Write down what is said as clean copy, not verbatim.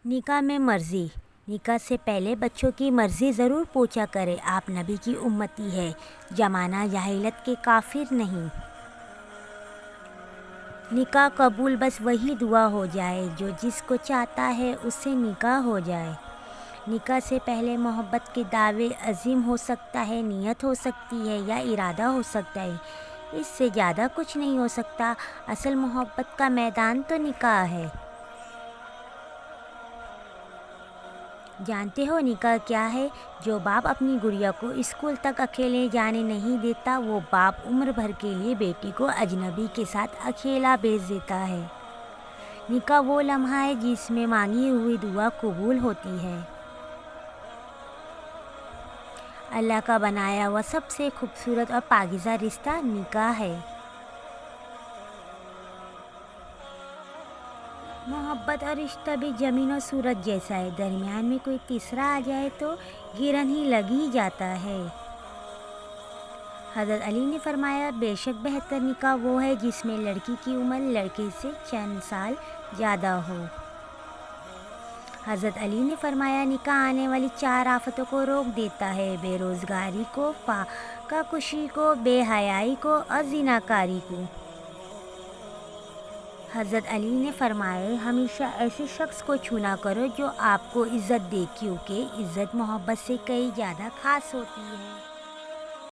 نکاح میں مرضی۔ نکاح سے پہلے بچوں کی مرضی ضرور پوچھا کرے۔ آپ نبی کی امتی ہے، زمانہ جاہلیت کے کافر نہیں۔ نکاح قبول بس وہی دعا ہو جائے جو جس کو چاہتا ہے اس سے نکاح ہو جائے۔ نکاح سے پہلے محبت کے دعوے عزم ہو سکتا ہے، نیت ہو سکتی ہے یا ارادہ ہو سکتا ہے، اس سے زیادہ کچھ نہیں ہو سکتا۔ اصل محبت کا میدان تو نکاح ہے۔ جانتے ہو نکاح کیا ہے؟ جو باپ اپنی گڑیا کو اسکول تک اکیلے جانے نہیں دیتا، وہ باپ عمر بھر کے لیے بیٹی کو اجنبی کے ساتھ اکیلا بھیج دیتا ہے۔ نکاح وہ لمحہ ہے جس میں مانگی ہوئی دعا قبول ہوتی ہے۔ اللہ کا بنایا ہوا سب سے خوبصورت اور پاکیزہ رشتہ نکاح ہے۔ محبت اور رشتہ بھی زمین اور سورج جیسا ہے، درمیان میں کوئی تیسرا آ جائے تو گرن ہی لگ ہی جاتا ہے۔ حضرت علی نے فرمایا، بے شک بہتر نکاح وہ ہے جس میں لڑکی کی عمر لڑکے سے چند سال زیادہ ہو۔ حضرت علی نے فرمایا، نکاح آنے والی 4 آفتوں کو روک دیتا ہے: بے روزگاری کو، فاقہ کشی کو، بے حیائی کو اور زناکاری کو۔ حضرت علی نے فرمایا، ہمیشہ ایسے شخص کو چنا کرو جو آپ کو عزت دے، کیونکہ عزت محبت سے کہیں زیادہ خاص ہوتی ہے۔